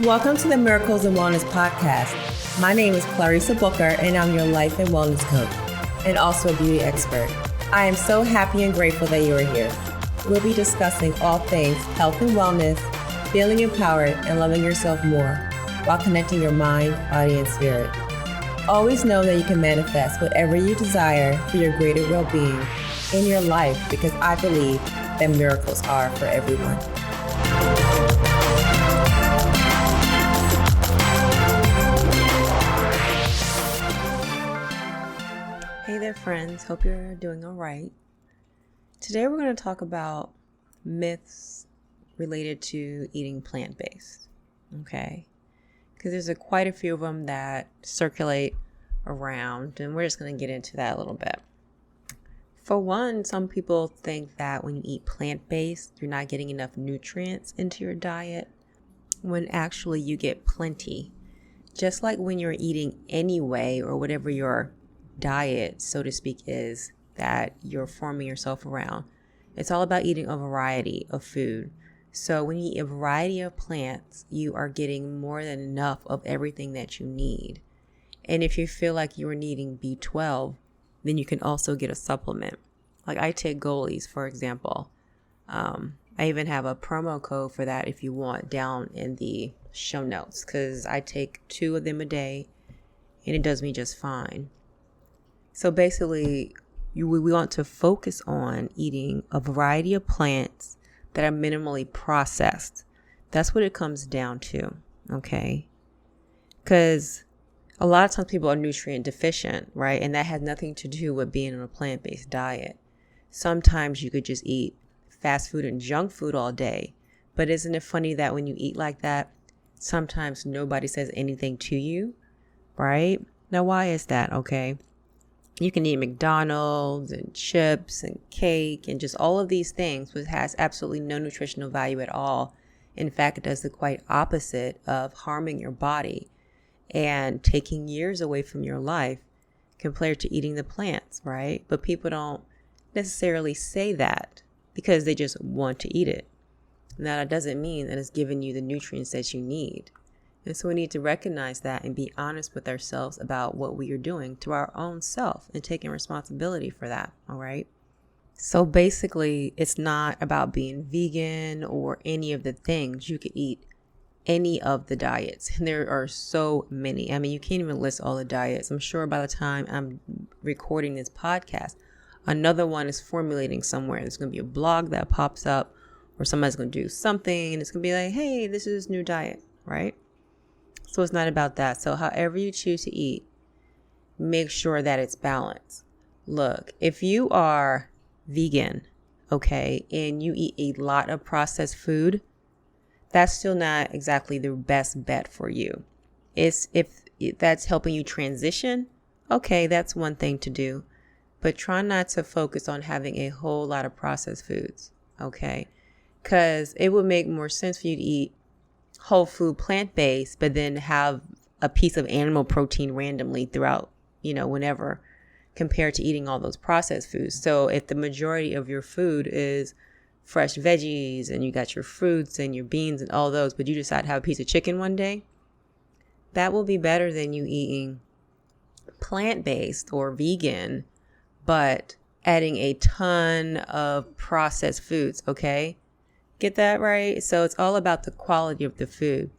Welcome to the Miracles and Wellness Podcast. My name is Clarissa and I'm your life and wellness coach and also a beauty expert. I am so happy and grateful that you are here. We'll be discussing all things health and wellness, feeling empowered, and loving yourself more while connecting your mind, body, and spirit. Always know that you can manifest whatever you desire for your greater well-being in your life, because I believe that miracles are for everyone. Hey there, friends. Hope you're doing all right. Today we're going to talk about myths related to eating plant-based. Okay? Because there's quite a few of them that circulate around, and we're just going to get into that a little bit. For one, some people think that when you eat plant-based, you're not getting enough nutrients into your diet, when actually you get plenty. Just like when you're eating anyway, or whatever your diet, so to speak, is that you're forming yourself around. It's all about eating a variety of food. So when you eat a variety of plants, you are getting more than enough of everything that you need. And if you feel like you're needing B12, then you can also get a supplement. Like I take goalies, for example. I even have a promo code for that if you want down in the show notes, because I take 2 of them a day and it does me just fine. So basically, we want to focus on eating a variety of plants that are minimally processed. That's what it comes down to, okay? Because a lot of times people are nutrient deficient, right? And that has nothing to do with being on a plant-based diet. Sometimes you could just eat fast food and junk food all day. But isn't it funny that when you eat like that, sometimes nobody says anything to you, right? Now, why is that, okay? You can eat McDonald's and chips and cake and just all of these things, which has absolutely no nutritional value at all. In fact, it does the quite opposite of harming your body and taking years away from your life compared to eating the plants, right? But people don't necessarily say that because they just want to eat it. Now, that doesn't mean that it's giving you the nutrients that you need. And so we need to recognize that and be honest with ourselves about what we are doing to our own self and taking responsibility for that, all right? So basically, it's not about being vegan or any of the things. You could eat any of the diets. And there are so many. I mean, you can't even list all the diets. I'm sure by the time I'm recording this podcast, another one is formulating somewhere. There's going to be a blog that pops up, or somebody's going to do something and it's going to be like, hey, this is new diet, right? So it's not about that. So however you choose to eat, make sure that it's balanced. Look, if you are vegan, okay, and you eat a lot of processed food, that's still not exactly the best bet for you. If that's helping you transition, okay, that's one thing to do. But try not to focus on having a whole lot of processed foods, okay? Because it would make more sense for you to eat whole food plant-based, but then have a piece of animal protein randomly throughout, whenever, compared to eating all those processed foods. So if the majority of your food is fresh veggies and you got your fruits and your beans and all those, but you decide to have a piece of chicken one day, that will be better than you eating plant-based or vegan, but adding a ton of processed foods, okay? Get that right? So it's all about the quality of the food.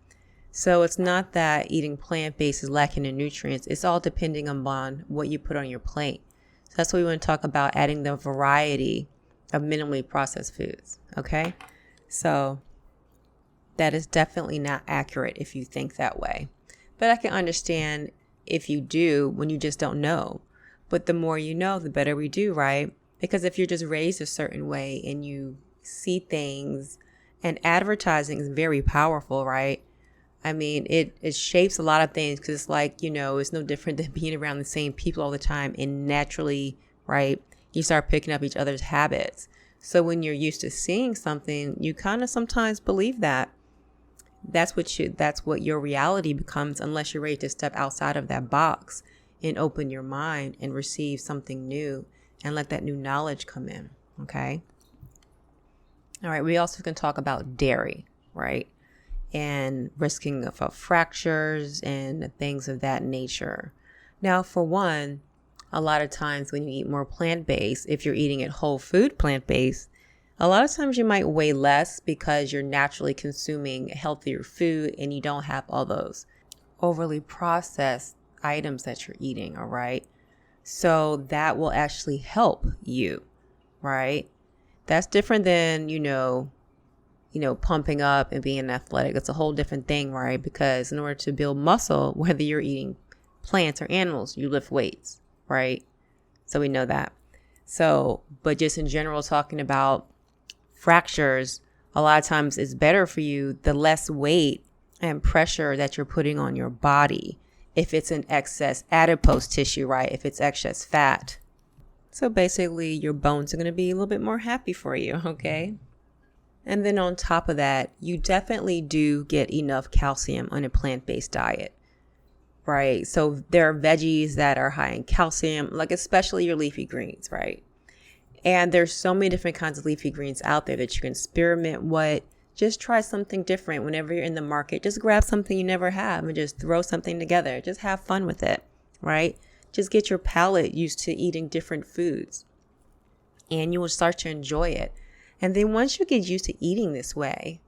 So it's not that eating plant-based is lacking in nutrients. It's all depending upon what you put on your plate. So that's what we want to talk about, adding the variety of minimally processed foods. Okay? So that is definitely not accurate if you think that way. But I can understand if you do when you just don't know. But the more you know, the better we do, right? Because if you're just raised a certain way and you see things, and advertising is very powerful, right? I mean, it shapes a lot of things, because it's like, it's no different than being around the same people all the time, and naturally, right, you start picking up each other's habits. So when you're used to seeing something, you kind of sometimes believe that. That's what your reality becomes, unless you're ready to step outside of that box and open your mind and receive something new and let that new knowledge come in, okay? All right, we also can talk about dairy, right? and risking of fractures and things of that nature. Now, for one, a lot of times when you eat more plant-based, if you're eating it whole food plant-based, a lot of times you might weigh less because you're naturally consuming healthier food and you don't have all those overly processed items that you're eating, all right? So that will actually help you, right? That's different than, pumping up and being athletic. It's a whole different thing, right? Because in order to build muscle, whether you're eating plants or animals, you lift weights, right? So we know that. So, but just in general, talking about fractures, a lot of times it's better for you the less weight and pressure that you're putting on your body if it's an excess adipose tissue, right? If it's excess fat. So basically your bones are going to be a little bit more happy for you, okay? And then on top of that, you definitely do get enough calcium on a plant-based diet, right? So there are veggies that are high in calcium, like especially your leafy greens, right? And there's so many different kinds of leafy greens out there that you can experiment with. Just try something different whenever you're in the market. Just grab something you never have and just throw something together. Just have fun with it, right? Just get your palate used to eating different foods and you will start to enjoy it. And then once you get used to eating this way,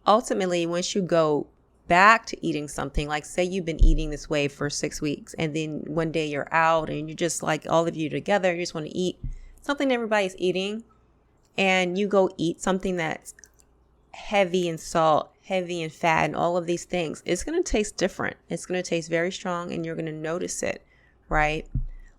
ultimately, once you go back to eating something, like say you've been eating this way for 6 weeks and then one day you're out and you're just like all of you together, you just want to eat something everybody's eating and you go eat something that's heavy in salt, heavy in fat and all of these things, it's going to taste different. It's going to taste very strong and you're going to notice it, right?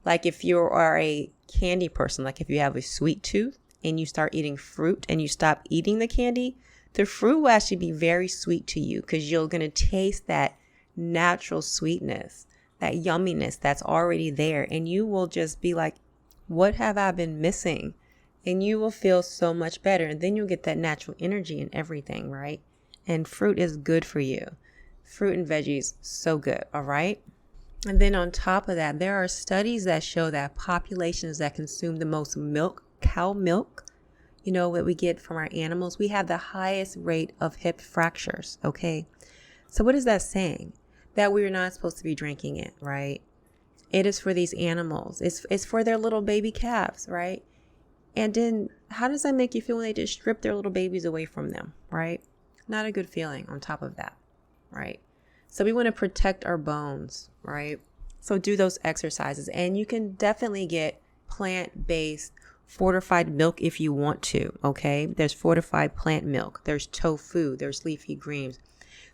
Like if you are a candy person, like if you have a sweet tooth and you start eating fruit and you stop eating the candy, the fruit will actually be very sweet to you because you're going to taste that natural sweetness, that yumminess that's already there. And you will just be like, what have I been missing? And you will feel so much better. And then you'll get that natural energy and everything, right? And fruit is good for you. Fruit and veggies, so good, all right? And then on top of that, there are studies that show that populations that consume the most milk, cow milk, what we get from our animals, we have the highest rate of hip fractures, okay? So what is that saying? That we're not supposed to be drinking it, right? It is for these animals. It's for their little baby calves, right? And then how does that make you feel when they just strip their little babies away from them, right? Not a good feeling on top of that, right? So we want to protect our bones, right? So do those exercises. And you can definitely get plant-based fortified milk if you want to, okay? There's fortified plant milk. There's tofu. There's leafy greens.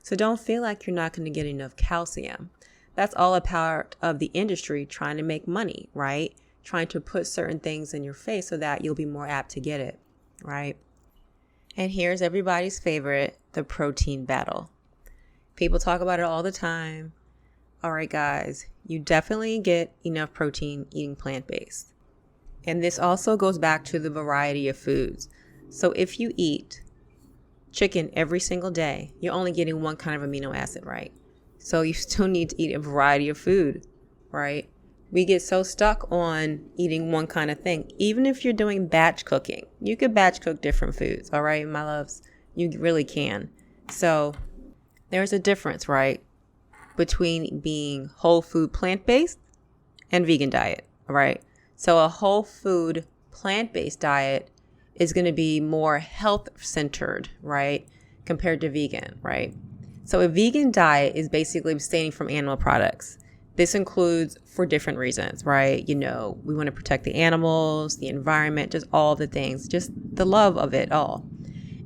So don't feel like you're not going to get enough calcium. That's all a part of the industry trying to make money, right? Trying to put certain things in your face so that you'll be more apt to get it, right? And here's everybody's favorite, the protein battle. People talk about it all the time. All right, guys, you definitely get enough protein eating plant-based. And this also goes back to the variety of foods. So if you eat chicken every single day, you're only getting one kind of amino acid, right? So you still need to eat a variety of food, right? We get so stuck on eating one kind of thing. Even if you're doing batch cooking, you could batch cook different foods, all right, my loves? You really can. So there's a difference, right, between being whole food plant-based and vegan diet, all right? So a whole food plant-based diet is going to be more health-centered, right, compared to vegan, right? So a vegan diet is basically abstaining from animal products. This includes for different reasons, right? We want to protect the animals, the environment, just all the things, just the love of it all.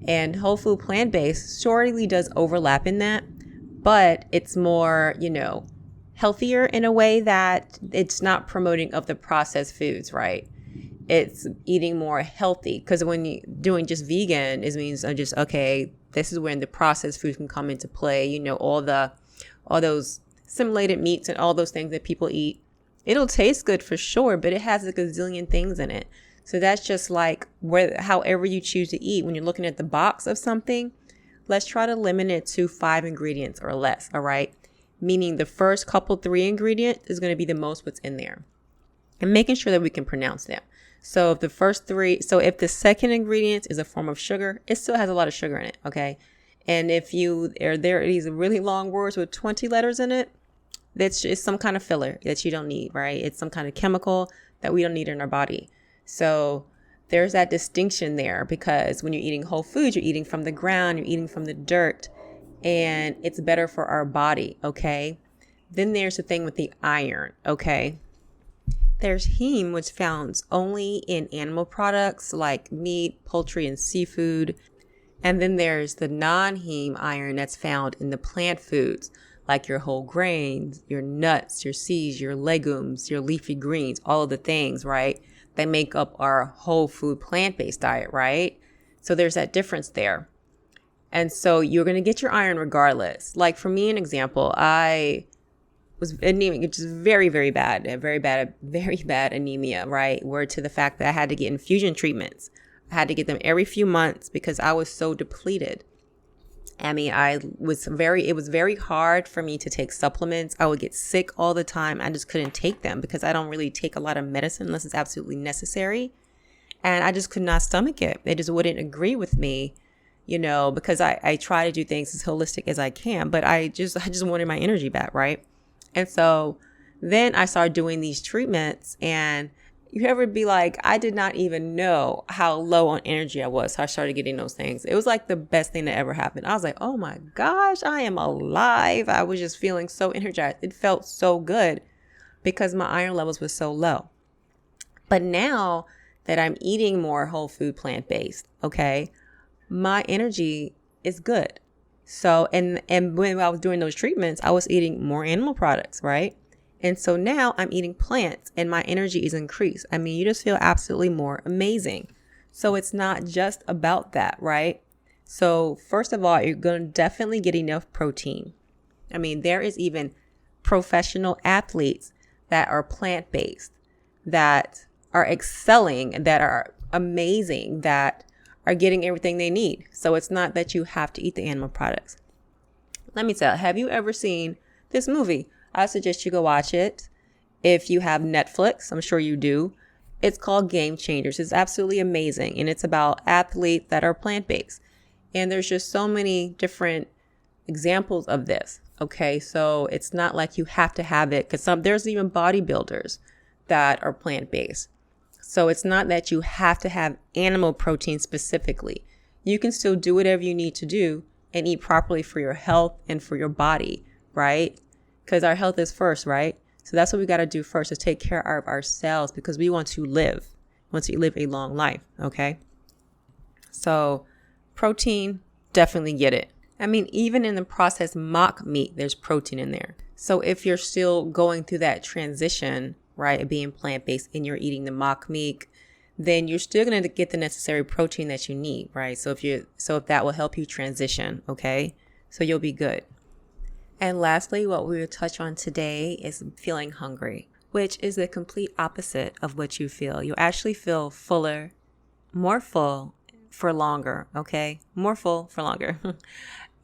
And whole food plant-based surely does overlap in that, but it's more, healthier in a way that it's not promoting of the processed foods, right? It's eating more healthy, because when you're doing just vegan, it means I'm just, okay, this is when the processed foods can come into play, all those simulated meats and all those things that people eat. It'll taste good for sure, but it has a gazillion things in it. So that's just like however you choose to eat. When you're looking at the box of something, let's try to limit it to 5 ingredients or less, all right? Meaning the first 3 ingredients is going to be the most what's in there. And making sure that we can pronounce them. So if the second ingredient is a form of sugar, it still has a lot of sugar in it, okay? And if there are these really long words with 20 letters in it, that's just some kind of filler that you don't need, right? It's some kind of chemical that we don't need in our body. So there's that distinction there, because when you're eating whole foods, you're eating from the ground, you're eating from the dirt, and it's better for our body, okay? Then there's the thing with the iron, okay? There's heme, which found only in animal products like meat, poultry, and seafood. And then there's the non-heme iron that's found in the plant foods, like your whole grains, your nuts, your seeds, your legumes, your leafy greens, all of the things, right? That make up our whole food plant-based diet, right? So there's that difference there. And so you're going to get your iron regardless. Like for me, an example, I was anemic, which is very, very bad anemia, right? Word to the fact that I had to get infusion treatments. I had to get them every few months because I was so depleted. I mean, it was very hard for me to take supplements. I would get sick all the time. I just couldn't take them because I don't really take a lot of medicine unless it's absolutely necessary. And I just could not stomach it. They just wouldn't agree with me, because I try to do things as holistic as I can, but I just wanted my energy back, right? And so then I started doing these treatments, and you ever be like, I did not even know how low on energy I was. So I started getting those things. It was like the best thing that ever happened. I was like, oh my gosh, I am alive. I was just feeling so energized. It felt so good because my iron levels were so low. But now that I'm eating more whole food plant-based, okay, my energy is good. So, and when I was doing those treatments, I was eating more animal products, right? And so now I'm eating plants and my energy is increased. I mean, you just feel absolutely more amazing. So it's not just about that, right? So first of all, you're going to definitely get enough protein. I mean, there is even professional athletes that are plant-based, that are excelling, that are amazing, that are getting everything they need. So it's not that you have to eat the animal products. Let me tell, have you ever seen this movie? I suggest you go watch it. If you have Netflix, I'm sure you do. It's called Game Changers. It's absolutely amazing. And it's about athletes that are plant-based. And there's just so many different examples of this. Okay, so it's not like you have to have it, because there's even bodybuilders that are plant-based. So it's not that you have to have animal protein specifically. You can still do whatever you need to do and eat properly for your health and for your body, right? Because our health is first, right? So that's what we got to do first, is take care of ourselves, because we want to live a long life, okay? So protein, definitely get it. I mean, even in the processed mock meat, there's protein in there. So if you're still going through that transition, right, being plant-based and you're eating the mock meat, then you're still going to get the necessary protein that you need, right? So if that will help you transition, okay? So you'll be good. And lastly, what we will touch on today is feeling hungry, which is the complete opposite of what you feel. You actually feel fuller, more full for longer, okay? More full for longer.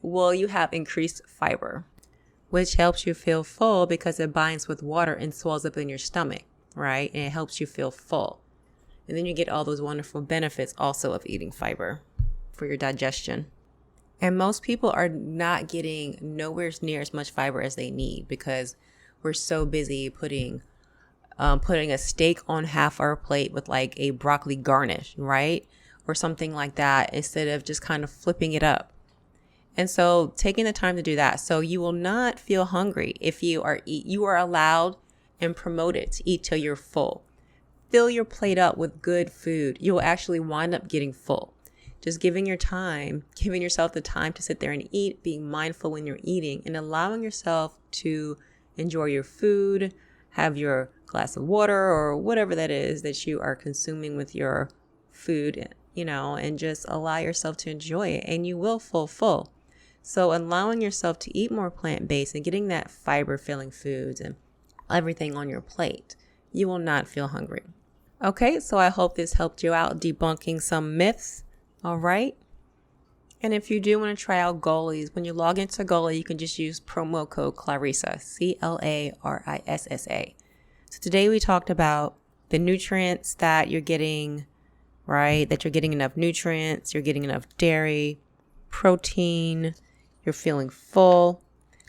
Well, you have increased fiber, which helps you feel full because it binds with water and swells up in your stomach, right? And it helps you feel full. And then you get all those wonderful benefits also of eating fiber for your digestion. And most people are not getting nowhere near as much fiber as they need, because we're so busy putting a steak on half our plate with like a broccoli garnish, right? Or something like that, instead of just kind of flipping it up. And so taking the time to do that, so you will not feel hungry if you are allowed and promoted to eat till you're full. Fill your plate up with good food. You will actually wind up getting full. Just giving yourself the time to sit there and eat, being mindful when you're eating, and allowing yourself to enjoy your food, have your glass of water or whatever that is that you are consuming with your food, and just allow yourself to enjoy it, and you will feel full. So allowing yourself to eat more plant-based and getting that fiber-filling foods and everything on your plate, you will not feel hungry. Okay, so I hope this helped you out debunking some myths. All right. And if you do want to try out Goalies, when you log into Goalie, you can just use promo code Clarissa, Clarissa. So today we talked about the nutrients that you're getting, right? That you're getting enough nutrients, you're getting enough dairy, protein, you're feeling full,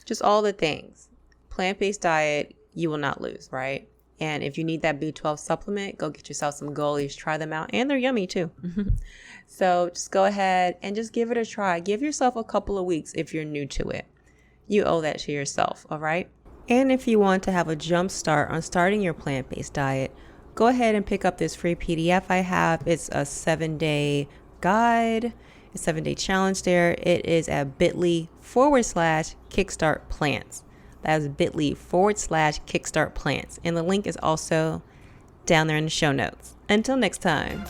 just all the things. Plant-based diet, you will not lose, right? And if you need that B12 supplement, go get yourself some goalies, try them out, and they're yummy too. So just go ahead and just give it a try. Give yourself a couple of weeks if you're new to it. You owe that to yourself, all right? And if you want to have a jump start on starting your plant-based diet, go ahead and pick up this free PDF I have. It's a 7-day guide, a 7-day challenge there. It is at bit.ly/kickstart plants. That is bit.ly/kickstart plants. And the link is also down there in the show notes. Until next time.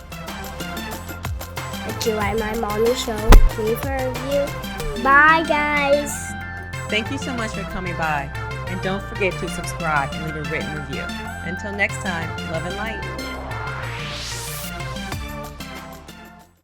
If you like my mommy show, leave a review. Bye, guys. Thank you so much for coming by. And don't forget to subscribe and leave a written review. Until next time, love and light.